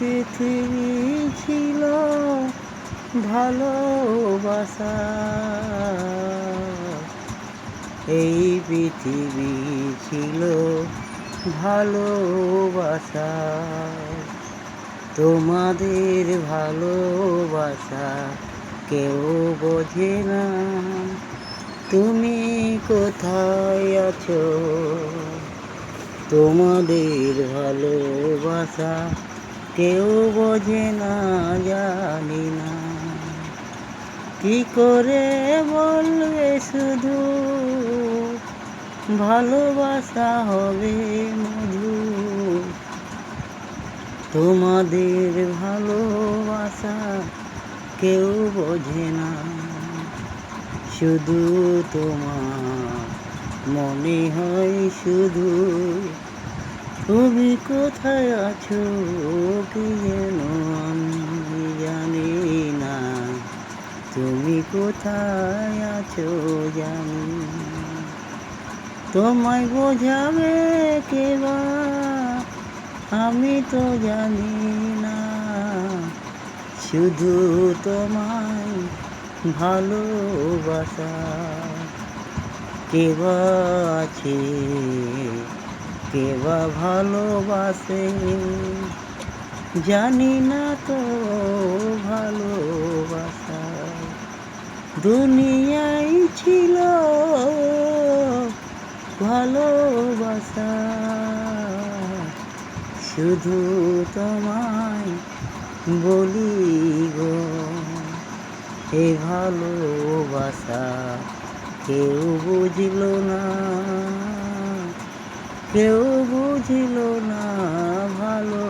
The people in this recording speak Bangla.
পৃথিবী ছিল ভালোবাসা, এই পৃথিবী ছিল ভালোবাসা। তোমাদের ভালোবাসা কেউ বোঝে না, তুমি কোথায় আছো? তোমাদের ভালোবাসা কেউ বোঝে না, জানি না কি করে বলবে শুধু ভালোবাসা হবে মধু। তোমাদের ভালোবাসা কেউ বোঝে না, শুধু তোমার মনে হয় শুধু। তুমি কোথায় আছো কি যেন আমি জানি না, তুমি কোথায় আছো জানি না। তোমায় বোঝাবে কে বা, আমি তো জানি না, শুধু তোমায় ভালোবাসা। কে বা আছে, কে বা ভালোবাসে, জানি না তো ভালোবাসা। দুনিয়ায় ছিল ভালোবাসা, শুধু তোমায় বলি গো, এ ভালোবাসা কেউ বুঝল না, কেউ বুঝল না ভালো।